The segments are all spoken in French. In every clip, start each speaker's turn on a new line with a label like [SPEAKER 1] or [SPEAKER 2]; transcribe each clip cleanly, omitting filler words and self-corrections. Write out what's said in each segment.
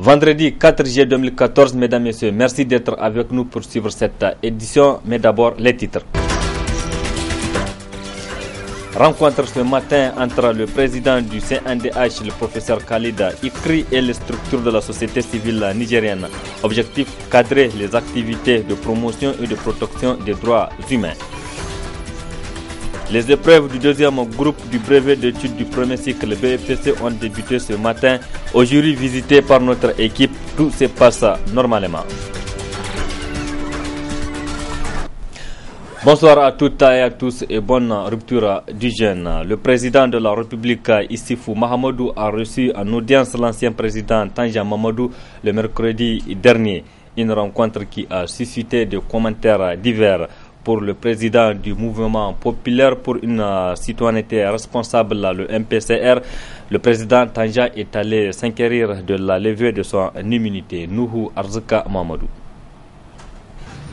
[SPEAKER 1] Vendredi 4 juillet 2014, mesdames et messieurs, merci d'être avec nous pour suivre cette édition, mais d'abord les titres. Rencontre ce matin entre le président du CNDH, le professeur Khalid Ikri, et les structures de la société civile nigérienne. Objectif, cadrer les activités de promotion et de protection des droits humains. Les épreuves du deuxième groupe du brevet d'études du premier cycle BEPC ont débuté ce matin. Aujourd'hui visité par notre équipe, tout se passe normalement. Bonsoir à toutes et à tous et bonne rupture du jeûne. Le président de la République, Issoufou Mahamadou, a reçu en audience l'ancien président Tanja Mamadou le mercredi dernier. Une rencontre qui a suscité des commentaires divers. Pour le président du mouvement populaire pour une citoyenneté responsable, le MPCR, le président Tanja est allé s'inquérir de la levée de son immunité. Nuhu Arzika Mamadou.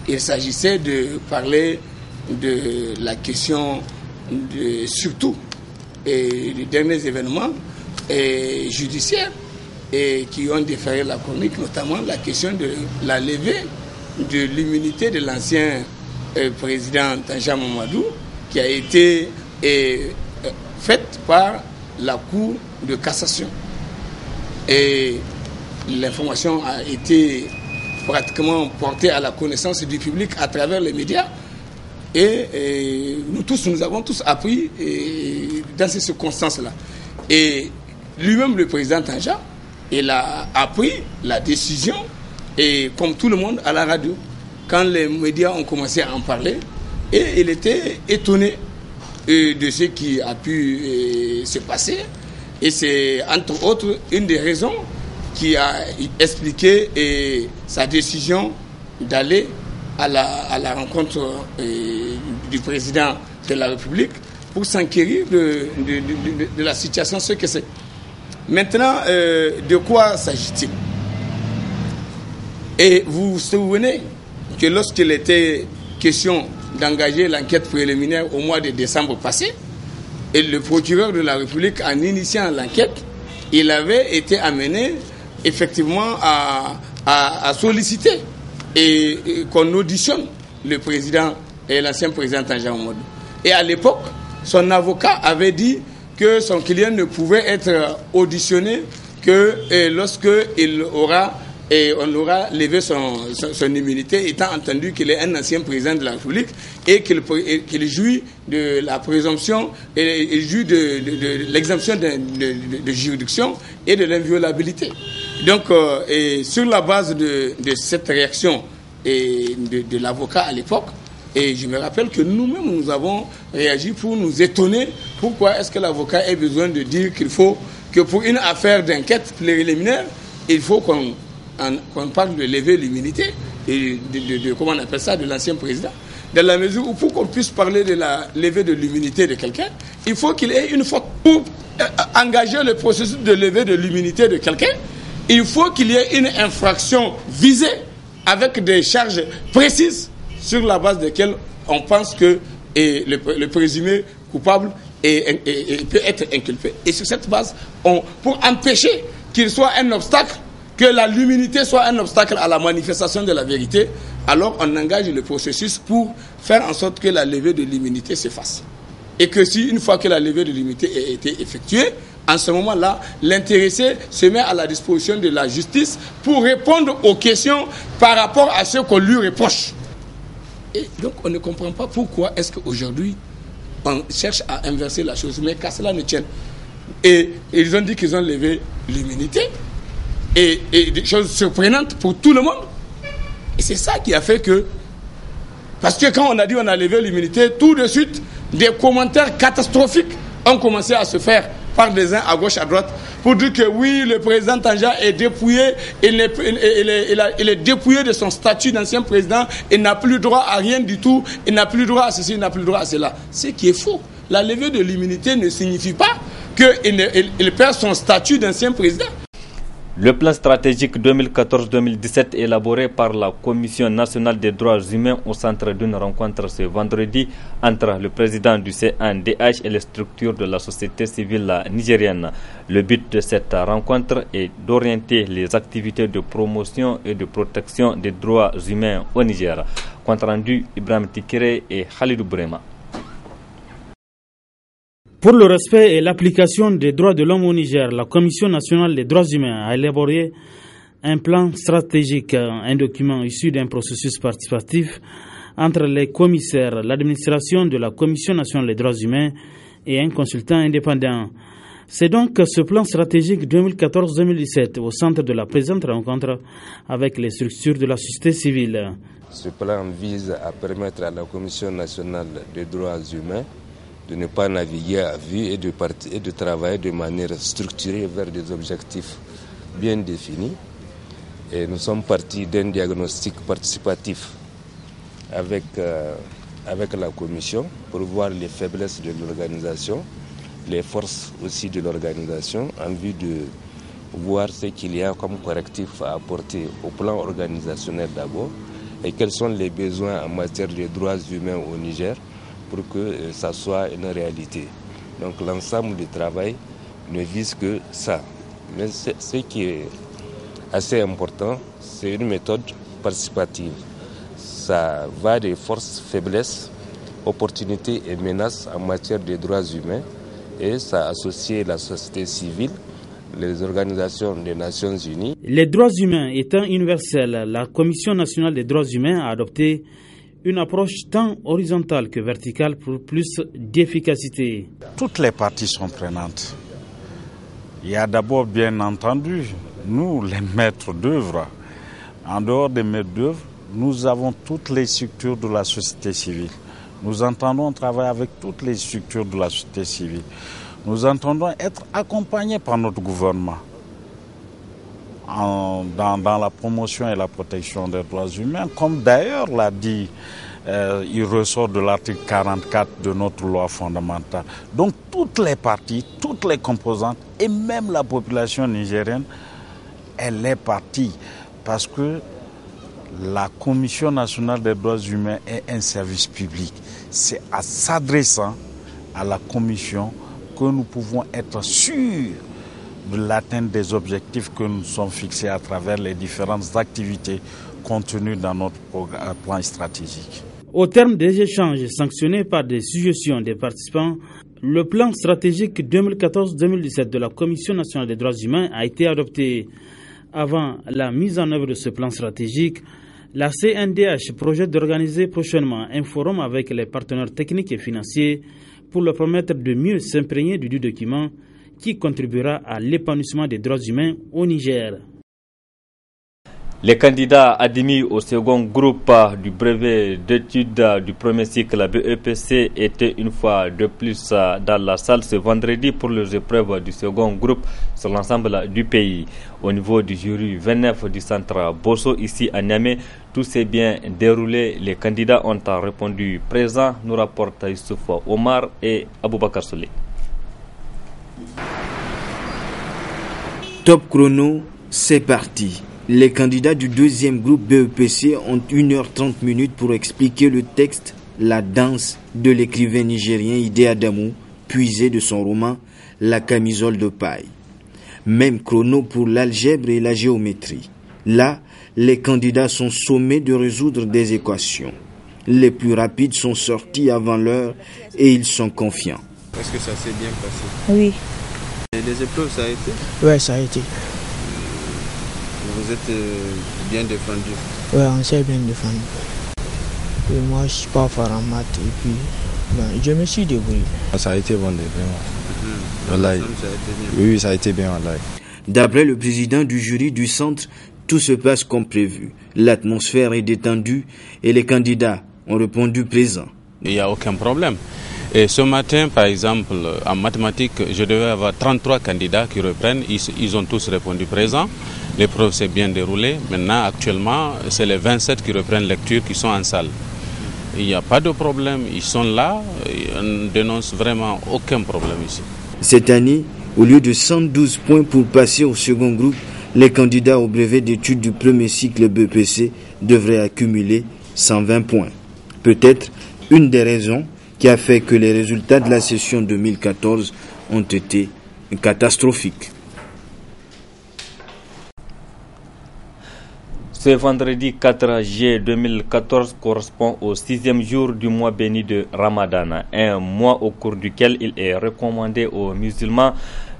[SPEAKER 2] Il s'agissait de parler de la question surtout des derniers événements judiciaires qui ont déféré la chronique, notamment la question de la levée de l'immunité de l'ancien président Tanja Mamadou, qui a été faite par la Cour de cassation. Et l'information a été pratiquement portée à la connaissance du public à travers les médias. Et nous avons tous appris dans ces circonstances-là. Et lui-même, le président Tanja, il a appris la décision, et comme tout le monde, à la radio, quand les médias ont commencé à en parler, et il était étonné de ce qui a pu se passer. Et c'est entre autres une des raisons qui a expliqué sa décision d'aller à la rencontre du président de la République pour s'enquérir de la situation, ce que c'est. Maintenant, de quoi s'agit-il? Et vous vous souvenez que lorsqu'il était question d'engager l'enquête préliminaire au mois de décembre passé, et le procureur de la République, en initiant l'enquête, il avait été amené effectivement à solliciter et qu'on auditionne le président et l'ancien président Tanja Mamadou. Et à l'époque, son avocat avait dit que son client ne pouvait être auditionné que lorsque on aura levé son immunité, étant entendu qu'il est un ancien président de la République et qu'il jouit de la présomption et il jouit de l'exemption de juridiction et de l'inviolabilité. Donc, sur la base de cette réaction de l'avocat à l'époque, et je me rappelle que nous-mêmes, nous avons réagi pour nous étonner pourquoi est-ce que l'avocat ait besoin de dire qu'il faut que pour une affaire d'enquête préliminaire, il faut qu'on parle de lever l'immunité et de comment on appelle ça, de l'ancien président. Dans la mesure où pour qu'on puisse parler de la levée de l'immunité de quelqu'un, il faut qu'il ait une faute. Pour engager le processus de levée de l'immunité de quelqu'un, il faut qu'il y ait une infraction visée avec des charges précises sur la base desquelles on pense que le présumé coupable peut être inculpé. Et sur cette base, pour empêcher qu'il soit un obstacle, que l'immunité soit un obstacle à la manifestation de la vérité, alors on engage le processus pour faire en sorte que la levée de l'immunité se fasse. Et que si une fois que la levée de l'immunité a été effectuée, en ce moment-là, l'intéressé se met à la disposition de la justice pour répondre aux questions par rapport à ce qu'on lui reproche. Et donc on ne comprend pas pourquoi est-ce qu'aujourd'hui on cherche à inverser la chose, mais qu'à cela ne tienne. Et ils ont dit qu'ils ont levé l'immunité. Et des choses surprenantes pour tout le monde. Et c'est ça qui a fait que... Parce que quand on a dit on a levé l'immunité, tout de suite, des commentaires catastrophiques ont commencé à se faire par des uns à gauche, à droite, pour dire que oui, le président Tanja est dépouillé, il est dépouillé de son statut d'ancien président, il n'a plus droit à rien du tout, il n'a plus droit à ceci, il n'a plus droit à cela. Ce qui est faux. La levée de l'immunité ne signifie pas qu'il perd son statut d'ancien président.
[SPEAKER 1] Le plan stratégique 2014-2017 élaboré par la Commission nationale des droits humains au centre d'une rencontre ce vendredi entre le président du CNDH et les structures de la société civile nigérienne. Le but de cette rencontre est d'orienter les activités de promotion et de protection des droits humains au Niger. Compte rendu Ibrahim Tikere et Khalidou Brema.
[SPEAKER 3] Pour le respect et l'application des droits de l'homme au Niger, la Commission nationale des droits humains a élaboré un plan stratégique, un document issu d'un processus participatif entre les commissaires, l'administration de la Commission nationale des droits humains et un consultant indépendant. C'est donc ce plan stratégique 2014-2017 au centre de la présente rencontre avec les structures de la société civile.
[SPEAKER 4] Ce plan vise à permettre à la Commission nationale des droits humains de ne pas naviguer à vue et de travailler de manière structurée vers des objectifs bien définis. Et nous sommes partis d'un diagnostic participatif avec la Commission pour voir les faiblesses de l'organisation, les forces aussi de l'organisation, en vue de voir ce qu'il y a comme correctif à apporter au plan organisationnel d'abord et quels sont les besoins en matière de droits humains au Niger, pour que ça soit une réalité. Donc l'ensemble du travail ne vise que ça. Mais ce qui est assez important, c'est une méthode participative. Ça va des forces, faiblesses, opportunités et menaces en matière de droits humains et ça associe la société civile, les organisations des Nations Unies.
[SPEAKER 3] Les droits humains étant universels, la Commission nationale des droits humains a adopté une approche tant horizontale que verticale pour plus d'efficacité.
[SPEAKER 5] Toutes les parties sont prenantes. Il y a d'abord, bien entendu, nous, les maîtres d'œuvre. En dehors des maîtres d'œuvre, nous avons toutes les structures de la société civile. Nous entendons travailler avec toutes les structures de la société civile. Nous entendons être accompagnés par notre gouvernement dans la promotion et la protection des droits humains, comme d'ailleurs l'a dit, il ressort de l'article 44 de notre loi fondamentale. Donc toutes les parties, toutes les composantes et même la population nigérienne, elle est partie parce que la Commission nationale des droits humains est un service public. C'est en s'adressant à la Commission que nous pouvons être sûrs de l'atteinte des objectifs que nous sommes fixés à travers les différentes activités contenues dans notre plan stratégique.
[SPEAKER 3] Au terme des échanges sanctionnés par des suggestions des participants, le plan stratégique 2014-2017 de la Commission nationale des droits humains a été adopté. Avant la mise en œuvre de ce plan stratégique, la CNDH projette d'organiser prochainement un forum avec les partenaires techniques et financiers pour leur permettre de mieux s'imprégner du document qui contribuera à l'épanouissement des droits humains au Niger.
[SPEAKER 1] Les candidats admis au second groupe du brevet d'études du premier cycle BEPC étaient une fois de plus dans la salle ce vendredi pour les épreuves du second groupe sur l'ensemble du pays. Au niveau du jury 29 du centre Bosso, ici à Niamey, tout s'est bien déroulé. Les candidats ont répondu présent, nous rapportent Youssouf Omar et Aboubakar Solé.
[SPEAKER 6] Top chrono, c'est parti. Les candidats du deuxième groupe BEPC ont 1h30 pour expliquer le texte La danse de l'écrivain nigérien Ide Adamou, puisé de son roman La camisole de paille. Même chrono pour l'algèbre et la géométrie. Là, les candidats sont sommés de résoudre des équations. Les plus rapides sont sortis avant l'heure et ils sont confiants.
[SPEAKER 7] Est-ce que ça s'est bien passé?
[SPEAKER 8] Oui.
[SPEAKER 7] Et les épreuves, ça a été?
[SPEAKER 8] Oui, ça a été.
[SPEAKER 7] Vous êtes bien défendu?
[SPEAKER 8] Oui, on s'est bien défendu. Et moi, je ne suis pas fort en maths et puis je me suis débrouillé.
[SPEAKER 9] Ça a été bon, vraiment. Ça a été bien. Oui, ça a été bien.
[SPEAKER 6] D'après le président du jury du centre, tout se passe comme prévu. L'atmosphère est détendue et les candidats ont répondu présents.
[SPEAKER 10] Il n'y a aucun problème. Et ce matin, par exemple, en mathématiques, je devais avoir 33 candidats qui reprennent. Ils ont tous répondu présents. L'épreuve s'est bien déroulée. Maintenant, actuellement, c'est les 27 qui reprennent lecture qui sont en salle. Il n'y a pas de problème. Ils sont là. On ne dénonce vraiment aucun problème ici.
[SPEAKER 6] Cette année, au lieu de 112 points pour passer au second groupe, Les candidats au brevet d'études du premier cycle BEPC devraient accumuler 120 points. Peut-être une des raisons qui a fait que les résultats de la session 2014 ont été catastrophiques.
[SPEAKER 1] Ce vendredi 4 juillet 2014 correspond au 6e jour du mois béni de Ramadan, un mois au cours duquel il est recommandé aux musulmans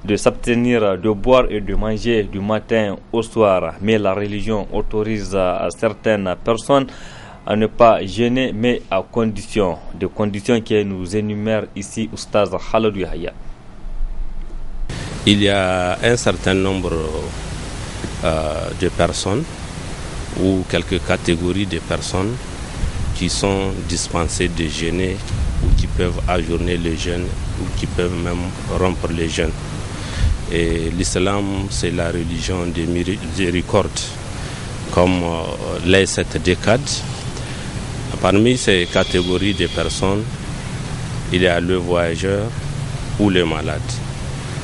[SPEAKER 1] de s'abstenir de boire et de manger du matin au soir. Mais la religion autorise à certaines personnes à ne pas jeûner, mais à condition, des conditions que nous énumère ici Oustaz Khaladou Yahya.
[SPEAKER 11] Il y a un certain nombre de personnes ou quelques catégories de personnes qui sont dispensées de jeûner ou qui peuvent ajourner le jeûne ou qui peuvent même rompre le jeûne. Et l'islam, c'est la religion de miséricorde, comme les 7 décades. Parmi ces catégories de personnes, il y a le voyageur ou le malade.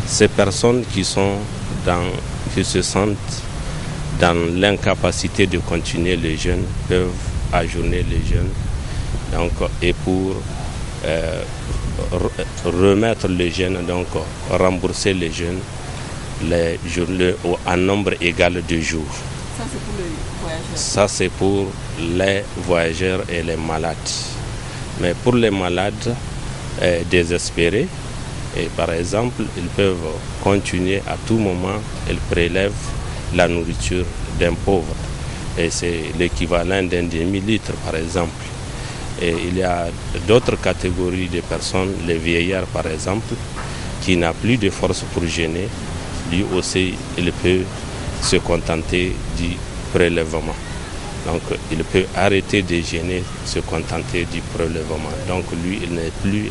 [SPEAKER 11] Ces personnes qui se sentent dans l'incapacité de continuer le jeûne peuvent ajourner le jeûne. Donc, et pour remettre le jeûne, donc rembourser le jeûne, les journées en nombre égal de jours.
[SPEAKER 12] Ça, c'est pour les voyageurs.
[SPEAKER 11] Ça, c'est pour les voyageurs et les malades. Mais pour les malades désespérés, et par exemple, ils peuvent continuer à tout moment, ils prélèvent la nourriture d'un pauvre. Et c'est l'équivalent d'un demi-litre, par exemple. Et il y a d'autres catégories de personnes, les vieillards, par exemple, qui n'ont plus de force pour jeûner. Lui aussi, il peut se contenter du prélèvement. Donc, il peut arrêter de jeûner, se contenter du prélèvement. Donc, lui, il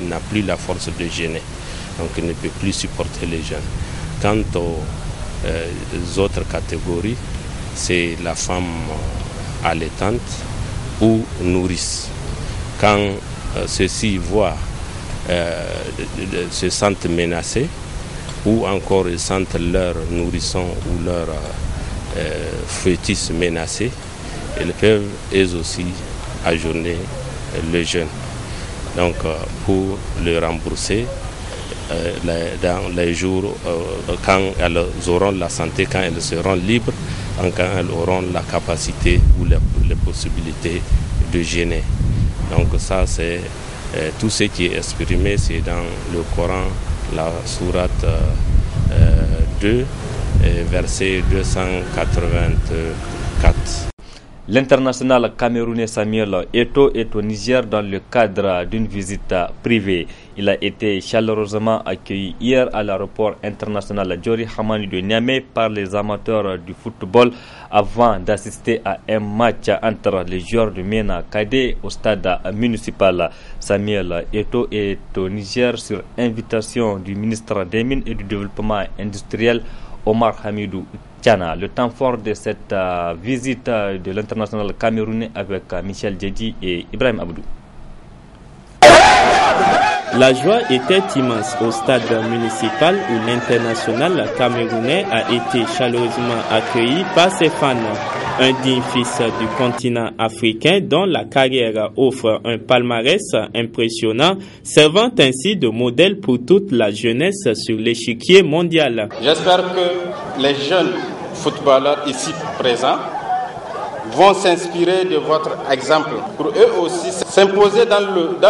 [SPEAKER 11] n'a plus la force de jeûner. Donc, il ne peut plus supporter les jeûnes. Quant aux autres catégories, c'est la femme allaitante ou nourrice. Quand ceux-ci se sentent menacés, ou encore ils sentent leur nourrisson ou leur fœtus menacé, ils peuvent eux aussi ajourner le jeûne. Donc pour le rembourser, dans les jours quand elles auront la santé, quand elles seront libres, quand elles auront la capacité ou les possibilités de jeûner. Donc ça c'est tout ce qui est exprimé, c'est dans le Coran, la sourate 2, verset 284.
[SPEAKER 1] L'international camerounais Samuel Eto'o est au Niger dans le cadre d'une visite privée. Il a été chaleureusement accueilli hier à l'aéroport international Diori Hamani de Niamey par les amateurs du football avant d'assister à un match entre les joueurs de MENA Cadet au stade municipal. Samuel Eto'o est au Niger sur invitation du ministre des Mines et du Développement industriel Omar Hamidou Tiana. Le temps fort de cette visite de l'international camerounais avec Michel Djedi et Ibrahim Abdou.
[SPEAKER 13] La joie était immense au stade municipal où l'international camerounais a été chaleureusement accueilli par ses fans. Un digne fils du continent africain dont la carrière offre un palmarès impressionnant, servant ainsi de modèle pour toute la jeunesse sur l'échiquier mondial.
[SPEAKER 14] J'espère que les jeunes footballeurs ici présents vont s'inspirer de votre exemple pour eux aussi s'imposer dans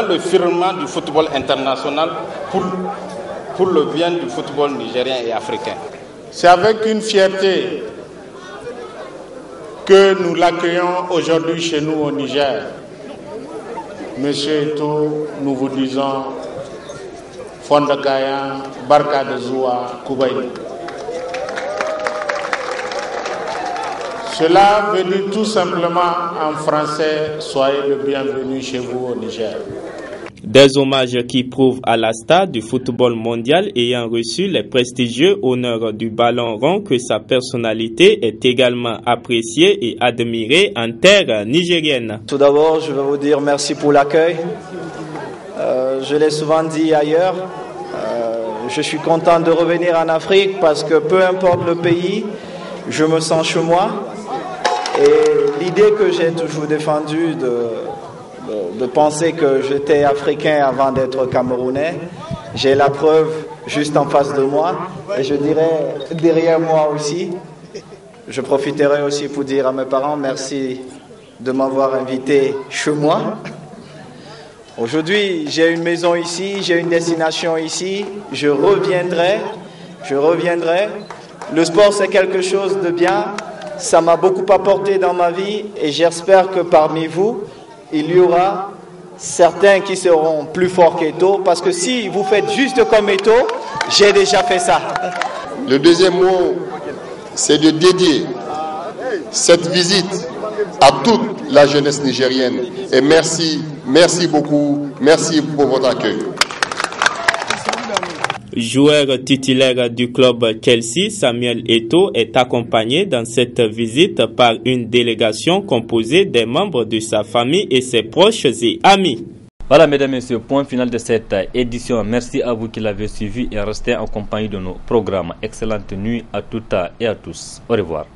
[SPEAKER 14] le firmament du football international pour le bien du football nigérien et africain.
[SPEAKER 15] C'est avec une fierté que nous l'accueillons aujourd'hui chez nous au Niger. Monsieur Eto'o, nous vous disons Fonda Gaya, Barka de Zoua, Koubaï. Cela veut dire tout simplement en français, soyez le bienvenu chez vous au Niger.
[SPEAKER 13] Des hommages qui prouvent à la star du football mondial ayant reçu les prestigieux honneurs du ballon rond que sa personnalité est également appréciée et admirée en terre nigérienne.
[SPEAKER 16] Tout d'abord, je veux vous dire merci pour l'accueil. Je l'ai souvent dit ailleurs, je suis content de revenir en Afrique parce que peu importe le pays, je me sens chez moi. Et l'idée que j'ai toujours défendue de penser que j'étais africain avant d'être camerounais, j'ai la preuve juste en face de moi et je dirais derrière moi aussi. Je profiterai aussi pour dire à mes parents merci de m'avoir invité chez moi. Aujourd'hui, j'ai une maison ici, j'ai une destination ici, je reviendrai. Le sport, c'est quelque chose de bien, ça m'a beaucoup apporté dans ma vie et j'espère que parmi vous, il y aura certains qui seront plus forts qu'Eto, parce que si vous faites juste comme Eto, j'ai déjà fait ça.
[SPEAKER 17] Le deuxième mot, c'est de dédier cette visite à toute la jeunesse nigérienne. Et merci beaucoup, merci pour votre accueil.
[SPEAKER 13] Joueur titulaire du club Chelsea, Samuel Eto'o est accompagné dans cette visite par une délégation composée des membres de sa famille et ses proches et amis.
[SPEAKER 1] Voilà, mesdames et messieurs, point final de cette édition. Merci à vous qui l'avez suivi et restez en compagnie de nos programmes. Excellente nuit à toutes et à tous. Au revoir.